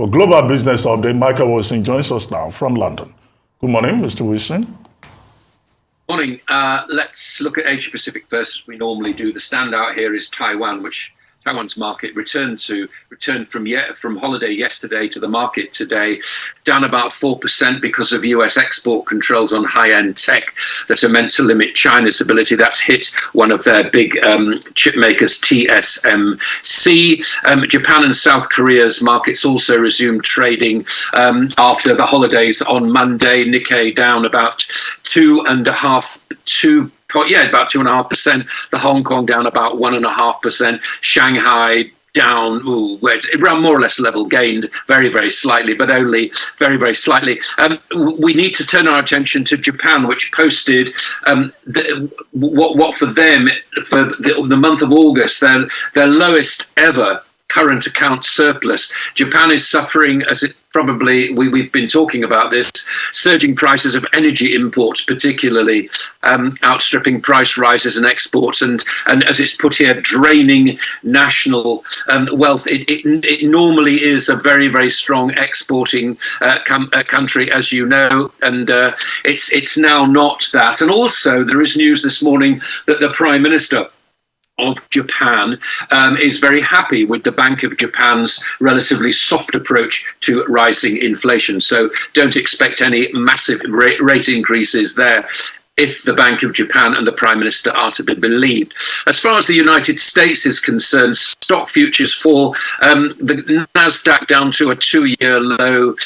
For Global Business Update, Michael Wilson joins us now from London. Good morning, Mr. Wilson. Morning. Let's look at Asia Pacific first, as we normally do. The standout here is Taiwan, which Taiwan's market returned from holiday yesterday to the market today, down about 4% because of US export controls on high-end tech that are meant to limit China's ability. That's hit one of their big chip makers, TSMC. Japan and South Korea's markets also resumed trading after the holidays on Monday. Nikkei down about 2.5%. The Hong Kong down about 1.5%. Shanghai down, around more or less level, gained very, very slightly, but only very, very slightly. We need to turn our attention to Japan, which posted what for them, for the month of August, their lowest ever current account surplus. Japan is suffering, as it probably, we've been talking about this, surging prices of energy imports, particularly outstripping price rises and exports, and as it's put here, draining national wealth. It normally is a very, very strong exporting country, as you know, and it's now not that. And also, there is news this morning that the Prime Minister of Japan is very happy with the Bank of Japan's relatively soft approach to rising inflation. So don't expect any massive rate increases there, if the Bank of Japan and the Prime Minister are to be believed. As far as the United States is concerned, stock futures fall. The Nasdaq down to a 2-year low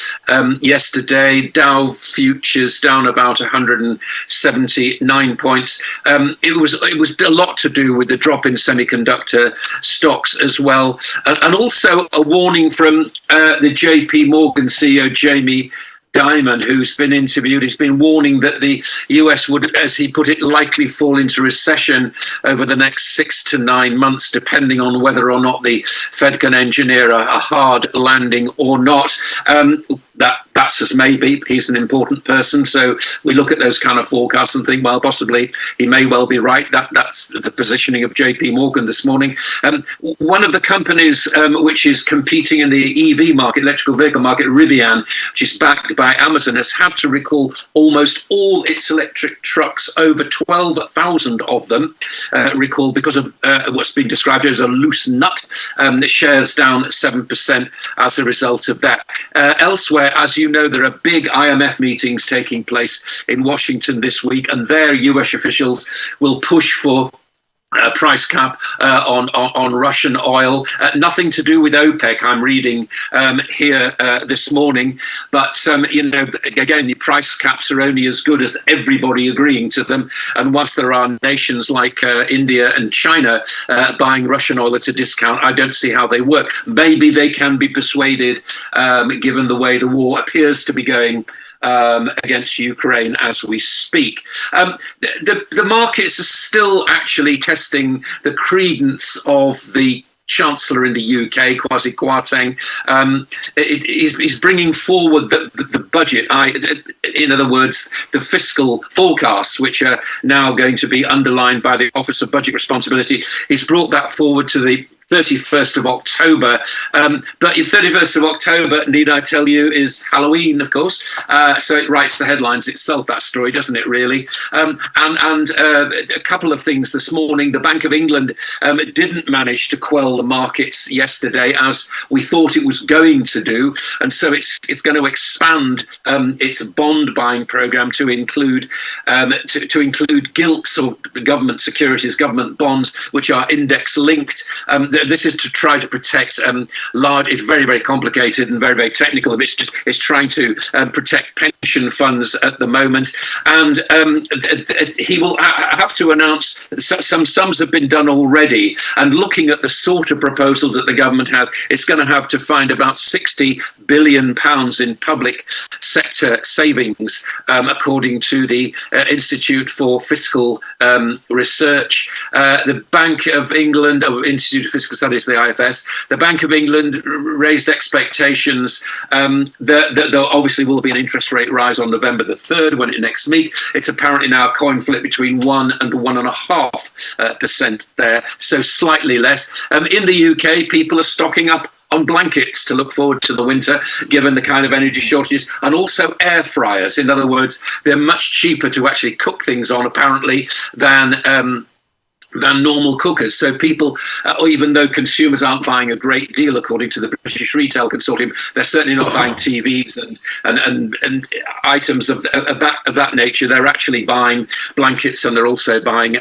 yesterday. Dow futures down about 179 points. It was a lot to do with the drop in semiconductor stocks as well, and also a warning from the JP Morgan CEO Jamie Dimon, who's been interviewed. He's been warning that the US would, as he put it, likely fall into recession over the next 6 to 9 months, depending on whether or not the Fed can engineer a hard landing or not. That's just maybe. He's an important person, so we look at those kind of forecasts and think, well, possibly he may well be right. That's the positioning of JP Morgan this morning. One of the companies which is competing in the EV market, electrical vehicle market, Rivian, which is backed by Amazon, has had to recall almost all its electric trucks, over 12,000 of them, recalled because of what's been described as a loose nut. The shares down 7% as a result of that. Elsewhere, as you know, there are big IMF meetings taking place in Washington this week, and there US officials will push for a price cap on Russian oil. Nothing to do with OPEC, I'm reading here this morning. But, again, the price caps are only as good as everybody agreeing to them. And whilst there are nations like India and China buying Russian oil at a discount, I don't see how they work. Maybe they can be persuaded, given the way the war appears to be going against Ukraine as we speak. The markets are still actually testing the credence of the Chancellor in the UK, Kwasi Kwarteng. He's bringing forward the budget. In other words, the fiscal forecasts, which are now going to be underlined by the Office of Budget Responsibility. He's brought that forward to the 31st of October. But 31st of October, need I tell you, is Halloween, of course. So it writes the headlines itself, that story, doesn't it, really? And a couple of things this morning. The Bank of England didn't manage to quell the markets yesterday, as we thought it was going to do. And so it's going to expand its bond buying program to include gilts, or government securities, government bonds, which are index linked. This is to try to protect large. It's very, very complicated and very, very technical. It's trying to protect pension funds at the moment, and he will have to announce some sums have been done already. And looking at the sort of proposals that the government has, it's going to have to find about £60 billion in public sector savings, according to the Institute for Fiscal Research. The Bank of England, or Institute of Fiscal Studies, the IFS, the Bank of England raised expectations that there obviously will be an interest rate rise on November the 3rd when it next meet. It's apparently now a coin flip between 1 and 1.5% there, so slightly less. In the UK, people are stocking up on blankets to look forward to the winter, given the kind of energy shortages, and also air fryers. In other words, they're much cheaper to actually cook things on, apparently, than normal cookers. So people, or even though consumers aren't buying a great deal, according to the British Retail Consortium, they're certainly not buying TVs and items of that nature. They're actually buying blankets, and they're also buying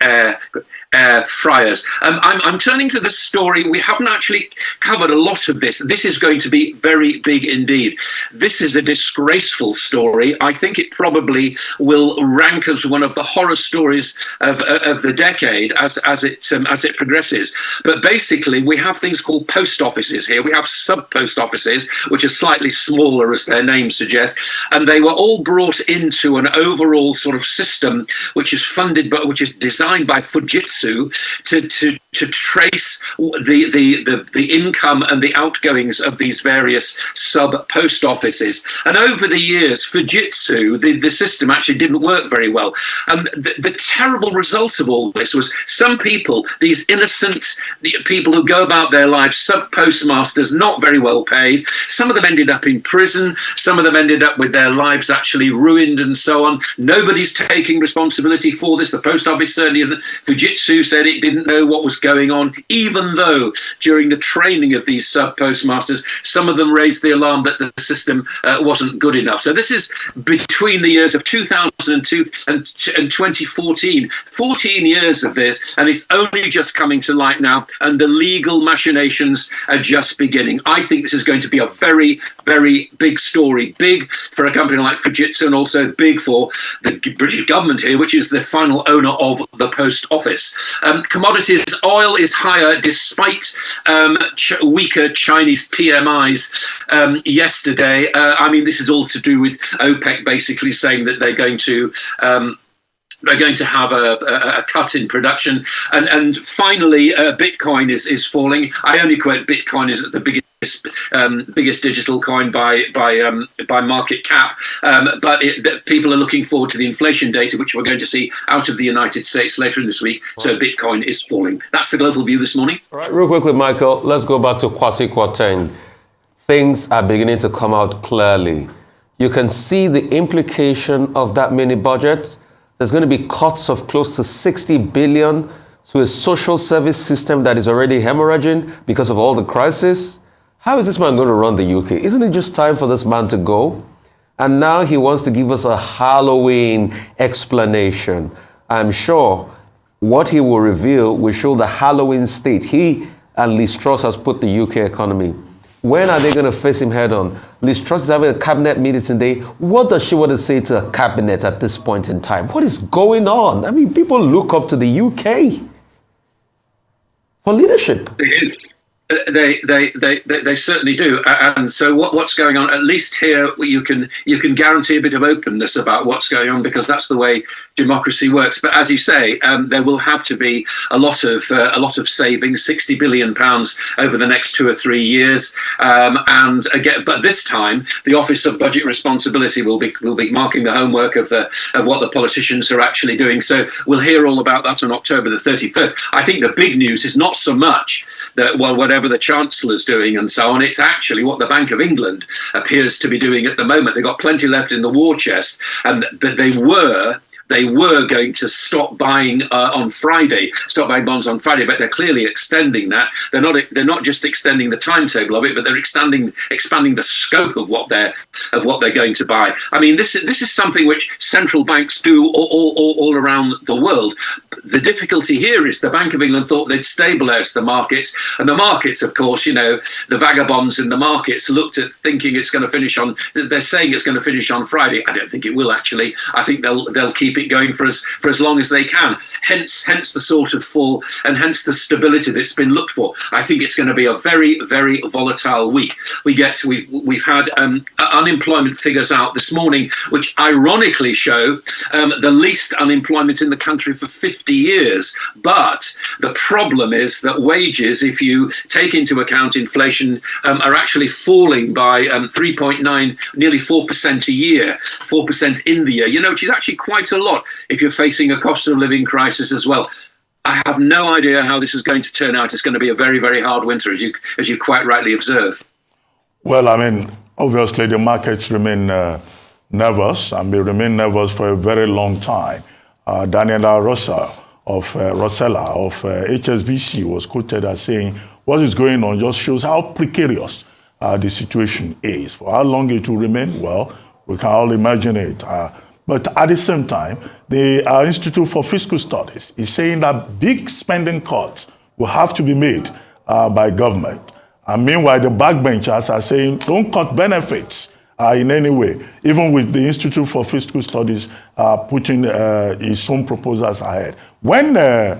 air fryers. I'm turning to this story. We haven't actually covered a lot of this. This is going to be very big indeed. This is a disgraceful story. I think it probably will rank as one of the horror stories of the decade as it progresses. But basically, we have things called post offices here. We have sub post offices, which are slightly smaller, as their name suggests, and they were all brought into an overall sort of system which is funded, but which is designed by Fujitsu to trace the income and the outgoings of these various sub post offices. And over the years, Fujitsu, the system actually didn't work very well. The terrible result of all this was some people, these innocent people who go about their lives, sub postmasters, not very well paid. Some of them ended up in prison. Some of them ended up with their lives actually ruined and so on. Nobody's taking responsibility for this. The post office certainly isn't. Fujitsu said it didn't know what was going on, even though during the training of these sub-postmasters, some of them raised the alarm that the system wasn't good enough. So this is between the years of 2002 and 2014, 14 years of this, and it's only just coming to light now, and the legal machinations are just beginning. I think this is going to be a very, very big story, big for a company like Fujitsu, and also big for the British government here, which is the final owner of the post office. Commodities, oil is higher despite weaker Chinese PMIs yesterday. I mean, this is all to do with OPEC basically saying that they're going to have a cut in production. And finally, Bitcoin is falling. I only quote Bitcoin as the biggest digital coin by market cap, but people are looking forward to the inflation data, which we're going to see out of the United States later in this week. So Bitcoin is falling. That's the global view this morning. All right, real quickly, Michael, let's go back to Kwasi Kwarteng. Things are beginning to come out clearly. You can see the implication of that mini budget. There's going to be cuts of close to 60 billion to a social service system that is already hemorrhaging because of all the crisis. How is this man going to run the UK? Isn't it just time for this man to go? And now he wants to give us a Halloween explanation. I'm sure what he will reveal will show the Halloween state he and Liz Truss has put the UK economy. When are they going to face him head on? Liz Truss is having a cabinet meeting today. What does she want to say to a cabinet at this point in time? What is going on? I mean, people look up to the UK for leadership. They certainly do, and so what's going on? At least here, you can guarantee a bit of openness about what's going on, because that's the way democracy works. But as you say, there will have to be a lot of savings, £60 billion over the next 2 or 3 years, and again, but this time the Office of Budget Responsibility will be marking the homework of what the politicians are actually doing. So we'll hear all about that on October the 31st. I think the big news is not so much that whatever the Chancellor's doing and so on, it's actually what the Bank of England appears to be doing at the moment. They've got plenty left in the war chest, but they were going to stop buying on Friday, stop buying bonds on Friday, but they're clearly extending that. They're not just extending the timetable of it, but they're expanding the scope of what they're going to buy. I mean, this is something which central banks do all around the world. The difficulty here is the Bank of England thought they'd stabilise the markets, and the markets, of course, the vagabonds in the markets looked at thinking it's going to finish on. They're saying it's going to finish on Friday. I don't think it will actually. I think they'll keep it going for as long as they can. Hence the sort of fall, and hence the stability that's been looked for. I think it's going to be a very, very volatile week. We've had unemployment figures out this morning, which ironically show the least unemployment in the country for 50 years. But the problem is that wages, if you take into account inflation, are actually falling by 3.9, nearly 4% a year, 4% in the year, which is actually quite a lot if you're facing a cost of living crisis as well. I have no idea how this is going to turn out. It's going to be a very, very hard winter, as you quite rightly observe. Well, I mean, obviously the markets remain nervous and may remain nervous for a very long time. Daniela Rossella of HSBC was quoted as saying, what is going on just shows how precarious the situation is. For how long it will remain, well, we can all imagine it. But at the same time, the Institute for Fiscal Studies is saying that big spending cuts will have to be made by government. And meanwhile, the backbenchers are saying, don't cut benefits in any way, even with the Institute for Fiscal Studies putting his own proposals ahead. When the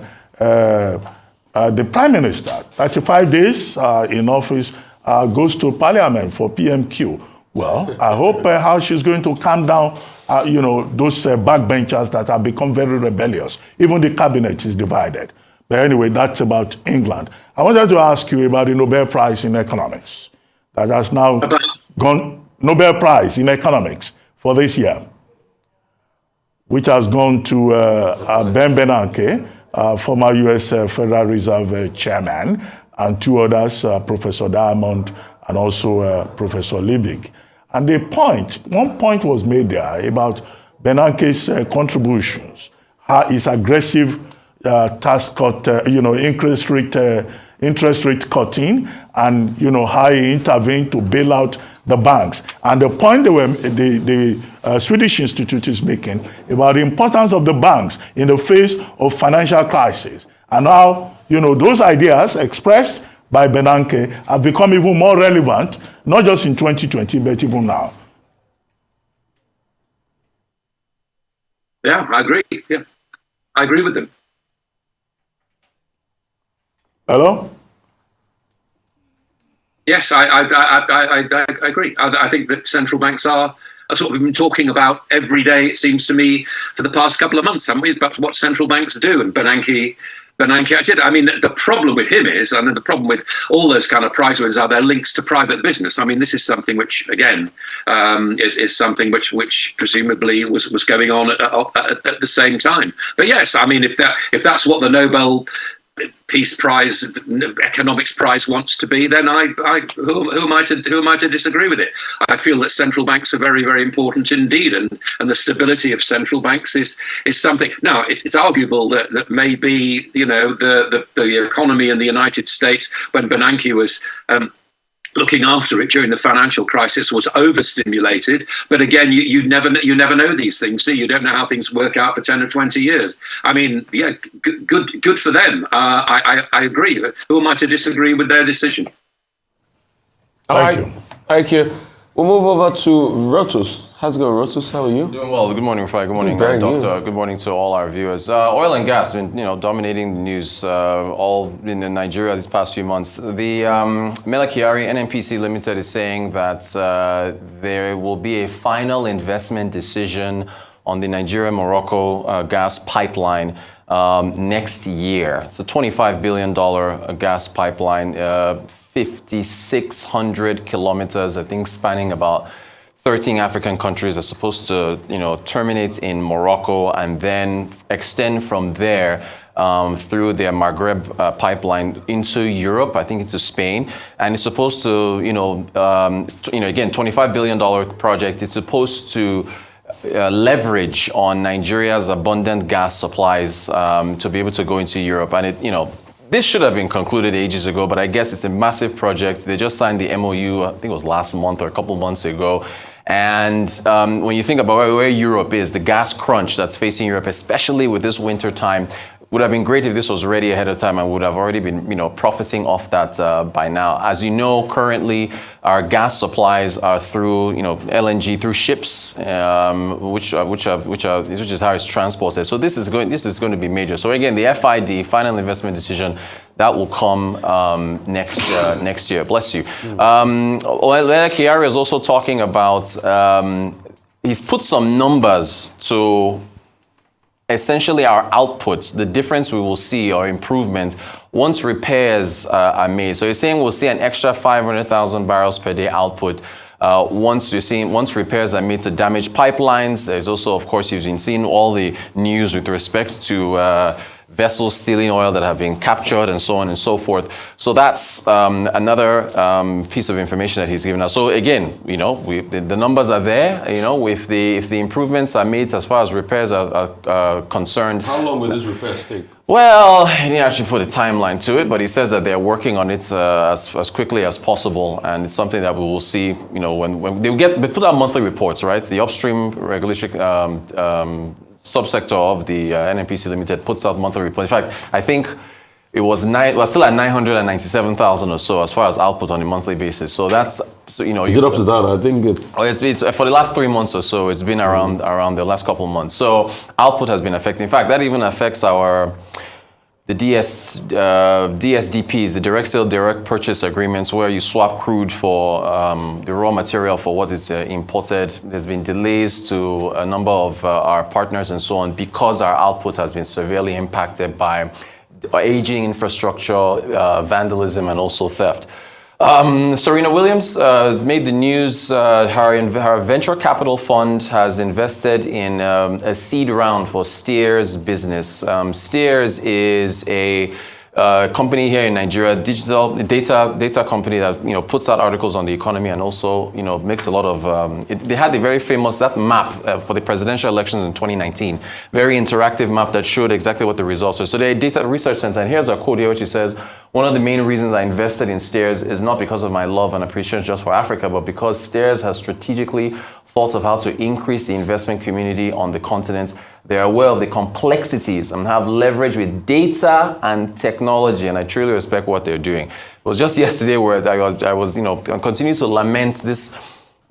Prime Minister, 35 days in office, goes to Parliament for PMQ, well, I hope how she's going to calm down, those backbenchers that have become very rebellious. Even the cabinet is divided. But anyway, that's about England. I wanted to ask you about the Nobel Prize in Economics that has now gone, Nobel Prize in Economics for this year, which has gone to Ben Bernanke, former U.S. Federal Reserve Chairman, and two others, Professor Diamond and also Professor Liebig. And one point was made there about Bernanke's contributions, his aggressive tax cut, interest rate cutting, and how he intervened to bail out the banks. And the point the Swedish Institute is making about the importance of the banks in the face of financial crisis, and how those ideas expressed by Bernanke have become even more relevant, not just in 2020, but even now. Yeah, I agree. Yeah, I agree with them. Hello? Yes, I agree. I think that central banks are what we've been talking about every day, it seems to me, for the past couple of months, haven't we, about what central banks do. And Bernanke did. I mean, the problem with him is, and the problem with all those kind of prize winners are their links to private business. I mean, this is something which, again, is something which presumably was going on at the same time. But yes, I mean, if that's what the Nobel Peace Prize, Economics Prize wants to be, then who am I to disagree with it? I feel that central banks are very, very important indeed, and the stability of central banks is something. Now, it's arguable that maybe the economy in the United States, when Bernanke was looking after it during the financial crisis, was overstimulated. But again, you never know these things, do you? You don't know how things work out for 10 or 20 years. I mean, yeah, good for them. I agree. Who am I to disagree with their decision? Thank you. We'll move over to Rotus. How's it going, Rotus? How are you? Doing well. Good morning, Rafai. Good morning, Doctor. Good morning to all our viewers. Oil and gas been, dominating the news all in Nigeria these past few months. The Mele Kyari NNPC Limited is saying that there will be a final investment decision on the Nigeria-Morocco gas pipeline next year. It's a $25 billion gas pipeline, 5,600 kilometers, I think, spanning about 13 African countries. Are supposed to, terminate in Morocco and then extend from there through their Maghreb pipeline into Europe, I think into Spain. And it's supposed to, again, $25 billion project. It's supposed to leverage on Nigeria's abundant gas supplies to be able to go into Europe. And this should have been concluded ages ago, but I guess it's a massive project. They just signed the MOU, I think it was last month or a couple months ago. And when you think about where Europe is, the gas crunch that's facing Europe, especially with this winter time, would have been great if this was ready ahead of time and would have already been, profiting off that by now. As you know, currently our gas supplies are through, LNG through ships, which is how it's transported. So this is going to be major. So again, the FID, final investment decision, that will come next year. Bless you. Mele Kyari is also talking about. He's put some numbers to essentially our outputs, the difference we will see or improvement once repairs are made. So he's saying we'll see an extra 500,000 barrels per day output once repairs are made to damaged pipelines. There's also, of course, you've been seeing all the news with respect to vessels stealing oil that have been captured and so on and so forth. So that's another piece of information that he's given us. So again, the numbers are there. If the improvements are made as far as repairs are concerned. How long will these repairs take? Well, he didn't actually put a timeline to it, but he says that they're working on it as quickly as possible, and it's something that we will see. When they put out monthly reports, right? The upstream regulatory subsector of the NNPC Limited puts out monthly reports. In fact, I think it was still at 997,000 or so as far as output on a monthly basis. So that's Is it up to that? I think it's. Oh, it's for the last 3 months or so. It's been around the last couple of months. So output has been affected. In fact, that even affects the DSDPs, the direct sale, direct purchase agreements, where you swap crude for the raw material for what is imported. There's been delays to a number of our partners and so on because our output has been severely impacted by aging infrastructure, vandalism, and also theft. Serena Williams made the news. Her venture capital fund has invested in a seed round for Steers business. Steers is a company here in Nigeria, digital data company that puts out articles on the economy and also makes a lot of. They had the very famous map for the presidential elections in 2019. Very interactive map that showed exactly what the results were. So they're a data research center, and here's a quote here, which says, "One of the main reasons I invested in Steers is not because of my love and appreciation just for Africa, but because Steers has strategically thought of how to increase the investment community on the continent. They're aware of the complexities and have leverage with data and technology, and I truly respect what they're doing." It was just yesterday where I was continue to lament this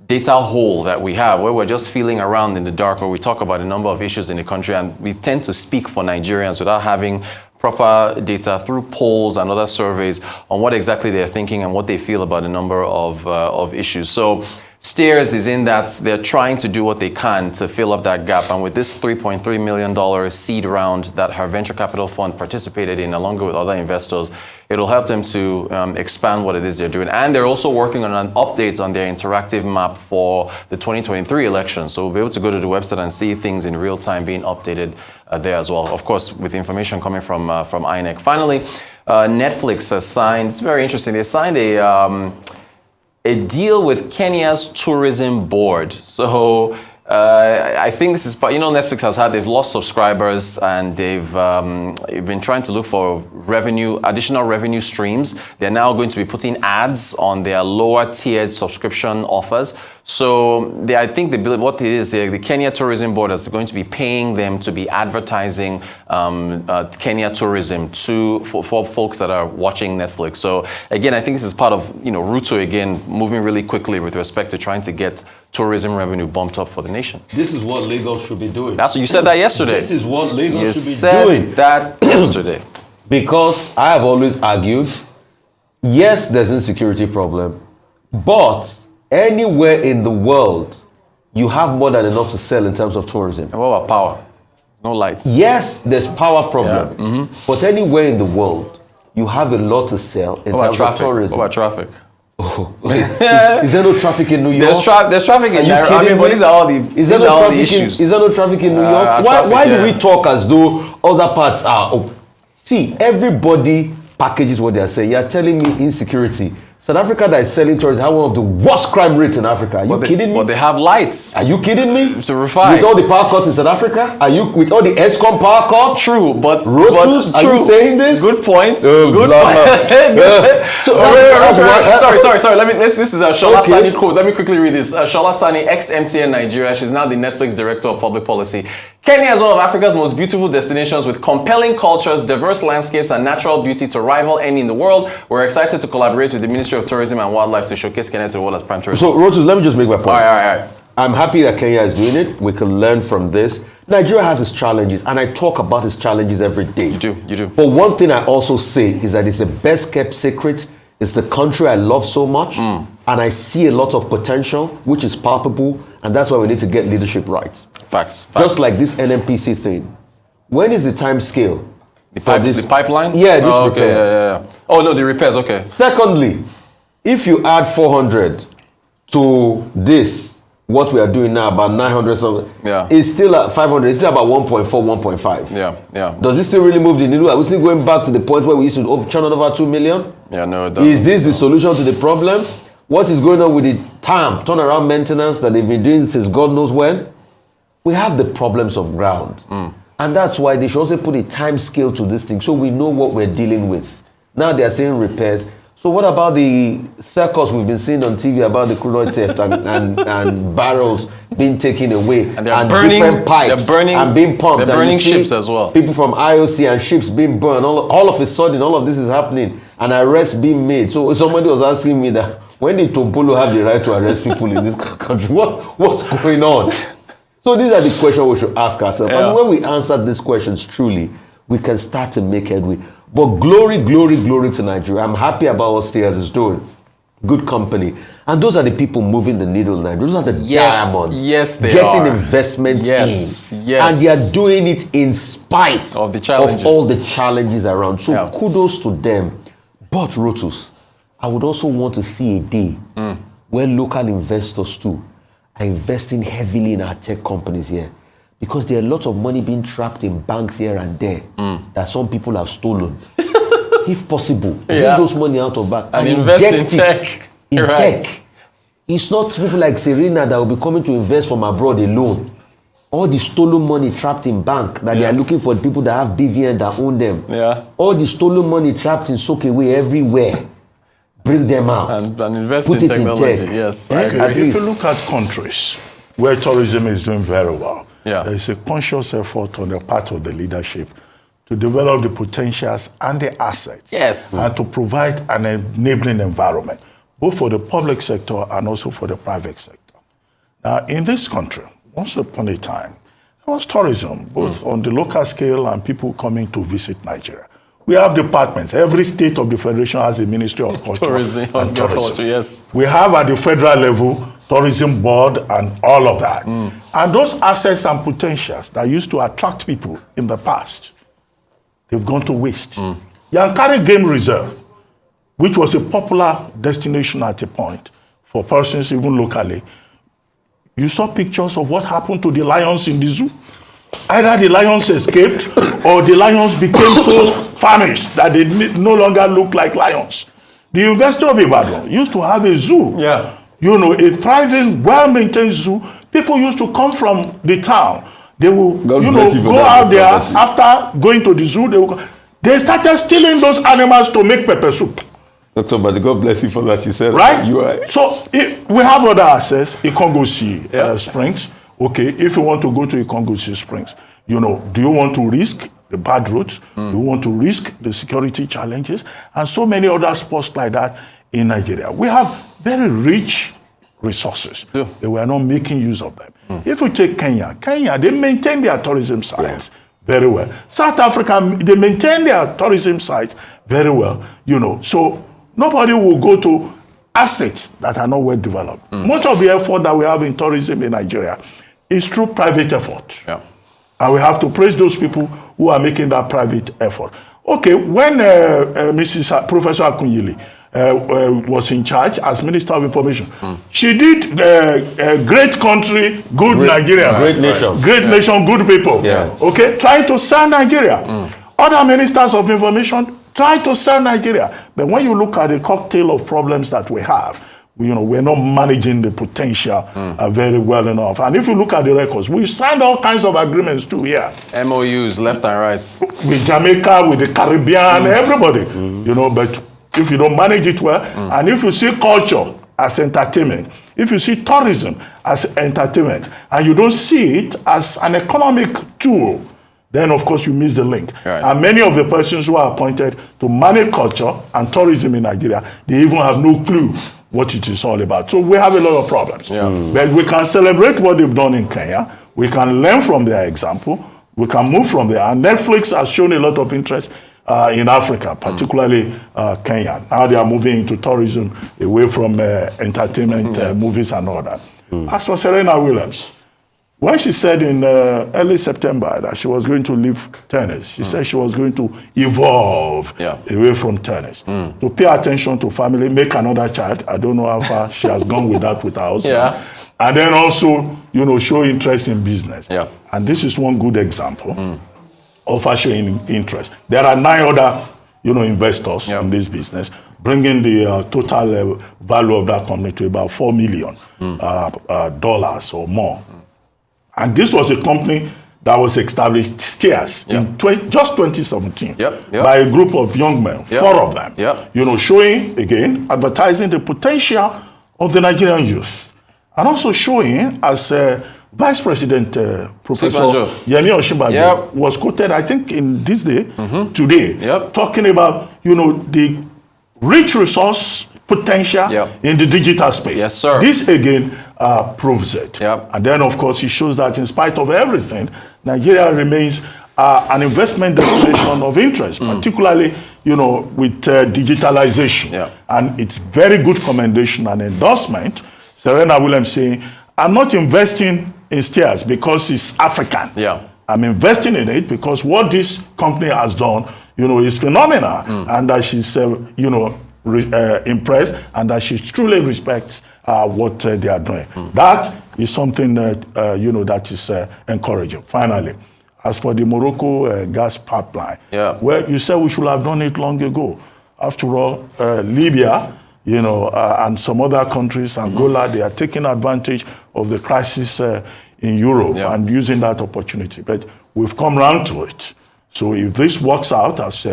data hole that we have, where we're just feeling around in the dark, where we talk about a number of issues in the country, and we tend to speak for Nigerians without having proper data through polls and other surveys on what exactly they're thinking and what they feel about a number of issues. So Steers is in that they're trying to do what they can to fill up that gap. And with this $3.3 million seed round that her venture capital fund participated in, along with other investors, it'll help them to expand what it is they're doing. And they're also working on an update on their interactive map for the 2023 election. So we'll be able to go to the website and see things in real time being updated there as well. Of course, with information coming from INEC. Finally, Netflix has signed, it's very interesting, they signed a deal with Kenya's tourism board. So I think this is, Netflix they've lost subscribers, and they've been trying to look for additional revenue streams. They're now going to be putting ads on their lower tiered subscription offers. So I think what it is, the Kenya Tourism Board is going to be paying them to be advertising Kenya tourism for folks that are watching Netflix. So again, I think this is part of Ruto again moving really quickly with respect to trying to get tourism revenue bumped up for the nation. This is what Lagos should be doing. That's what you said that yesterday. This is what Lagos should be doing. You said that yesterday. Because I have always argued, yes, there's an insecurity problem, but anywhere in the world, you have more than enough to sell in terms of tourism. And what about power? No lights. Yes, there's power problem, but anywhere in the world, you have a lot to sell in terms of tourism. What about traffic? Is there no traffic in New York? There's traffic in Nigeria. I mean, but these are all the Is there no traffic in New York? Why do we talk as though other parts are? See, everybody packages what they are saying. You are telling me insecurity. South Africa that is selling tourism have one of the worst crime rates in Africa. Are you kidding me? But they have lights. Are you kidding me? It's a refine. With all the power cuts in South Africa? Are you with all the ESCOM power cuts? True, but Rotus, are you saying this? Good point. Oh, good point. Sorry. This is a Shola Sani quote. Let me quickly read this. Shola Sani, ex-MTN Nigeria. She's now the Netflix Director of Public Policy. Kenya is one of Africa's most beautiful destinations with compelling cultures, diverse landscapes, and natural beauty to rival any in the world. We're excited to collaborate with the Ministry of Tourism and Wildlife to showcase Kenya to the world as prime tourism. So, Rotus, let me just make my point. All right. I'm happy that Kenya is doing it. We can learn from this. Nigeria has its challenges, and I talk about its challenges every day. You do. But one thing I also say is that it's the best kept secret. It's the country I love so much, and I see a lot of potential, which is palpable, and that's why we need to get leadership right. Facts. Just like this NNPC thing. When is the time scale? The pipeline? Yeah, this okay, repair. yeah. Oh, no, the repairs, okay. Secondly, if you add 400 to this, what we are doing now, about 900 something, Yeah. it's still at 500, it's still about 1.4, 1.5. Yeah. Does it still really move the needle? Are we still going back to the point where we used to churn over 2 million? Yeah, no, it doesn't. Is this the solution to the problem? What is going on with the TAM, turnaround maintenance, that they've been doing since God knows when? We have the problems of ground. And that's why they should also put a time scale to this thing so we know what we're dealing with. Now they're saying repairs. So what about the circus we've been seeing on TV about the crude oil theft and barrels being taken away And they're burning, different pipes they're burning, and being pumped? They're and burning you see ships as well. People from IOC and ships being burned. All of a sudden, all of this is happening and arrests being made. So somebody was asking me that, when did Tompolo have the right to arrest people in this country? What's going on? So these are the questions we should ask ourselves. Yeah. And when we answer these questions truly, we can start to make headway. But glory to Nigeria. I'm happy about what Steers is doing. Good company. And those are the people moving the needle in Nigeria. Those are the diamonds. Yes, they getting are. investments Yes. in. And they are doing it in spite of the challenges. of all the challenges around. So Yeah. kudos to them. But Rotus, I would also want to see a day where local investors too are investing heavily in our tech companies here. Because there are lots of money being trapped in banks here and there that some people have stolen. If possible, bring those money out of bank And invest in tech. In Right. tech. It's not people like Serena that will be coming to invest from abroad alone. All the stolen money trapped in bank that they are looking for the people that have BVN that own them. Yeah. All the stolen money trapped in soakaway everywhere. Bring them out. And invest Put in it technology. in tech. Yes, I Eh? agree. At If least. you look at countries where tourism is doing very well, Yeah. there is a conscious effort on the part of the leadership to develop the potentials and the assets, Yes. and to provide an enabling environment, both for the public sector and also for the private sector. Now, in this country, once upon a time, there was tourism, both on the local scale and people coming to visit Nigeria. We have departments. Every state of the federation has a Ministry of Culture Tourism, and tourism. culture, yes. We have at the federal level, tourism board and all of that. And those assets and potentials that used to attract people in the past, they've gone to waste. Yankari Game Reserve, which was a popular destination at a point for persons even locally, you saw pictures of what happened to the lions in the zoo. Either the lions escaped or the lions became so famished that they no longer look like lions. The University of Ibadan used to have a zoo. Yeah. You know, a thriving, well-maintained zoo. People used to come from the town. They will, God you bless know, you for go that. out there after going to the zoo. They started stealing those animals to make pepper soup. Dr. Badi, God bless you for that. You said Right? You are. So we have other access. Ikongosi Springs. Okay, if you want to go to Ikongosi Springs, you know, do you want to risk the bad roads? Do you want to risk the security challenges? And so many other spots like that in Nigeria. We have very rich resources. Yeah. They were not making use of them. If you take Kenya, they maintain their tourism sites very well. South Africa, they maintain their tourism sites very well. You know, so nobody will go to assets that are not well developed. Much of the effort that we have in tourism in Nigeria is through private effort. Yeah. And we have to praise those people who are making that private effort. Okay, when Professor Akunyili was in charge as Minister of Information, she did great country, good Nigeria. Great nation. Great nation, good people. Yeah. Okay, trying to sell Nigeria. Other ministers of information try to sell Nigeria. But when you look at the cocktail of problems that we have, you know, we're not managing the potential very well enough. And if you look at the records, we've signed all kinds of agreements too here. MOUs, left and right. With Jamaica, with the Caribbean, everybody. You know, but if you don't manage it well, and if you see culture as entertainment, if you see tourism as entertainment, and you don't see it as an economic tool, then of course you miss the link. Right. And many of the persons who are appointed to manage culture and tourism in Nigeria, they even have no clue what it is all about. So we have a lot of problems. Yeah. But we can celebrate what they've done in Kenya. We can learn from their example. We can move from there. And Netflix has shown a lot of interest in Africa, particularly Kenya. Now they are moving into tourism away from entertainment, movies and all that. As for Serena Williams, when she said in early September that she was going to leave tennis, she said she was going to evolve away from tennis, to pay attention to family, make another child. I don't know how far she has gone with that with her husband. and then also, show interest in business. Yeah. And this is one good example of her showing interest. There are 9 other, investors in this business, bringing the total value of that company to about $4 million dollars or more. And this was a company that was established steers in just 2017 by a group of young men, 4 of them, showing, again, advertising the potential of the Nigerian youth. And also showing, as Vice President Professor Yemi Osinbajo was quoted, I think, in this day, today, talking about, the rich resource potential in the digital space. Yes, sir. This, again, proves it. And then, of course, it shows that in spite of everything, Nigeria remains an investment destination of interest, particularly, with digitalization. And it's very good commendation and endorsement. Serena Williams saying, I'm not investing in steers because it's African. I'm investing in it because what this company has done, is phenomenal. And that she's, impressed, and that she truly respects what they are doing. That is something that, that is encouraging. Finally, as for the Morocco gas pipeline, well, you said we should have done it long ago. After all, Libya, and some other countries, Angola, they are taking advantage of the crisis in Europe and using that opportunity. But we've come round to it. So if this works out as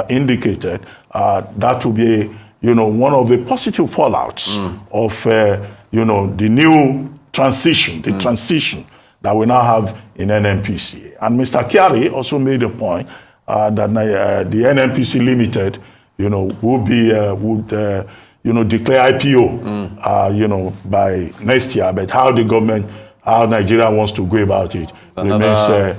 indicated, that will be, one of the positive fallouts of, the new transition, the transition that we now have in NNPC. And Mr. Kyari also made a point that the NNPC Limited, will be, declare IPO, by next year. But how the government, how Nigeria wants to go about it remains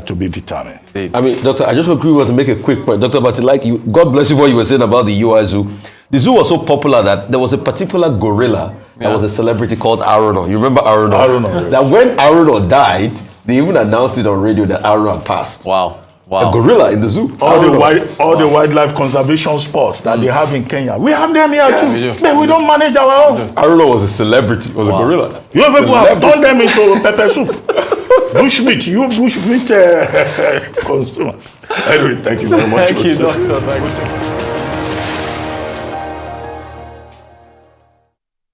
to be determined. I mean, Doctor, I just agree with to make a quick point. Dr. Basilike, God bless you for what you were saying about the UI Zoo. The zoo was so popular that there was a particular gorilla that was a celebrity called Aruno. You remember Aruno? Aruno, yes. That when Aruno died, they even announced it on radio that Aruno had passed. Wow. A gorilla in the zoo. All the wildlife conservation spots that they have in Kenya, we have them here too. But we don't manage our own. Aruno was a celebrity, was a gorilla. You people have turned them into pepper soup. Bushmeat, bushmeat consumers. Anyway, thank you very much. Thank you, Doctor. Thank you.